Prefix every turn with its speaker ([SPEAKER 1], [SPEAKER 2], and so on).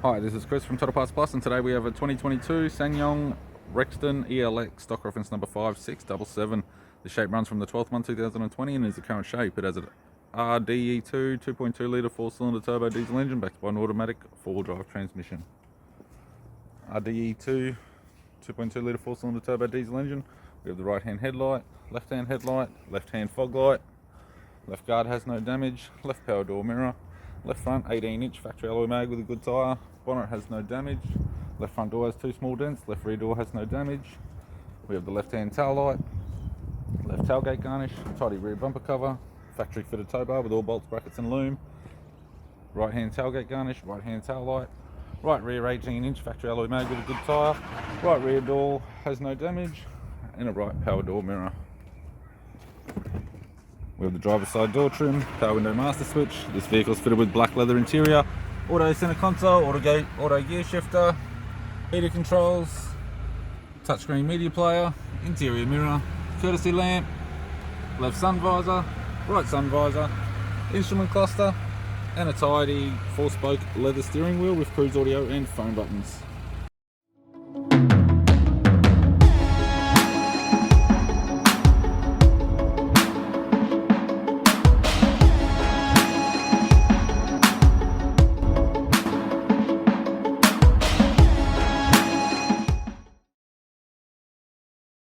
[SPEAKER 1] Hi, this is Chris from Total Parts Plus, and today we have a 2022 Ssangyong Rexton ELX, stock reference number 5677. The shape runs from the 12th month 2020 and is the current shape. It has an RDE2 2.2 litre 4-cylinder turbo diesel engine backed by an automatic 4-wheel drive transmission. RDE2 2.2 litre 4-cylinder turbo diesel engine. We have the right hand headlight, left hand fog light, left guard has no damage, left power door mirror, left front 18-inch factory alloy mag with a good tyre, bonnet has no damage, left front door has 2 small dents, left rear door has no damage. We have the left hand tail light, left tailgate garnish, tidy rear bumper cover, factory fitted tow bar with all bolts, brackets and loom, right hand tailgate garnish, right hand tail light, right rear 18-inch factory alloy mag with a good tyre, right rear door has no damage, and a right power door mirror. We have the driver's side door trim, power window master switch. This vehicle is fitted with black leather interior, auto center console, auto gear shifter, heater controls, touchscreen media player, interior mirror, courtesy lamp, left sun visor, right sun visor, instrument cluster, and a tidy 4-spoke leather steering wheel with cruise audio and phone buttons.